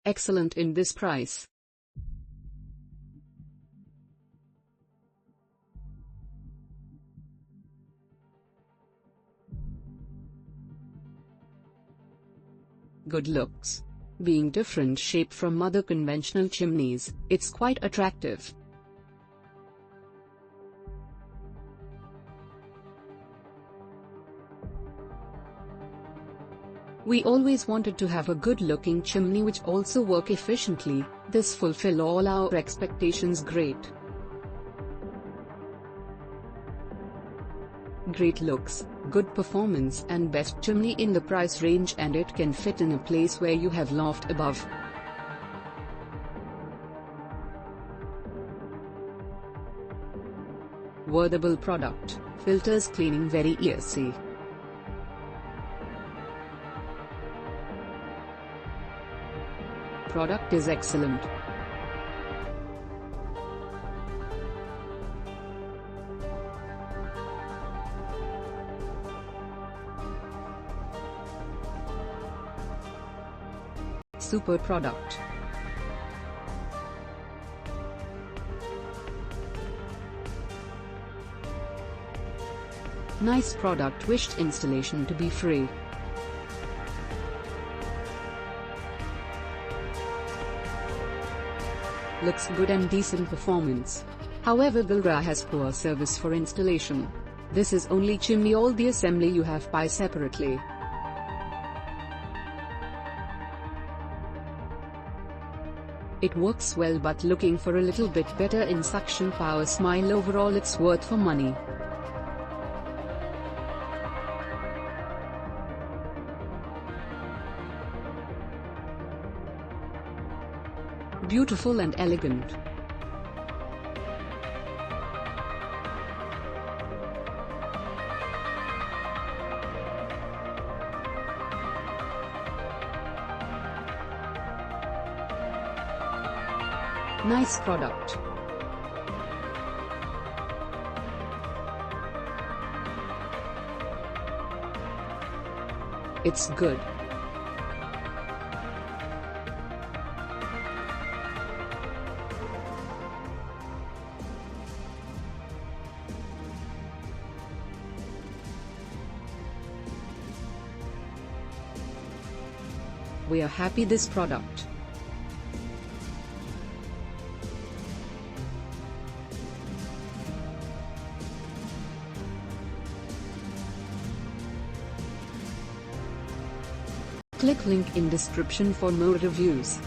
excellent in this price. Good looks. Being different shape from other conventional chimneys, it's quite attractive. We always wanted to have a good-looking chimney which also work efficiently. This fulfill all our expectations. Great looks, good performance and best chimney in the price range, and it can fit in a place where you have loft above. Worthable product, filters cleaning very easy. Product is excellent. Super product. Nice product. Wished installation to be free. Looks good and decent performance. However, Glen has poor service for installation. This is only chimney, all the assembly you have buy separately. It works well, but looking for a little bit better in suction power. Smile. Overall it's worth for money. Beautiful and elegant. Nice product. It's good. We are happy this product. Click link in description for more reviews.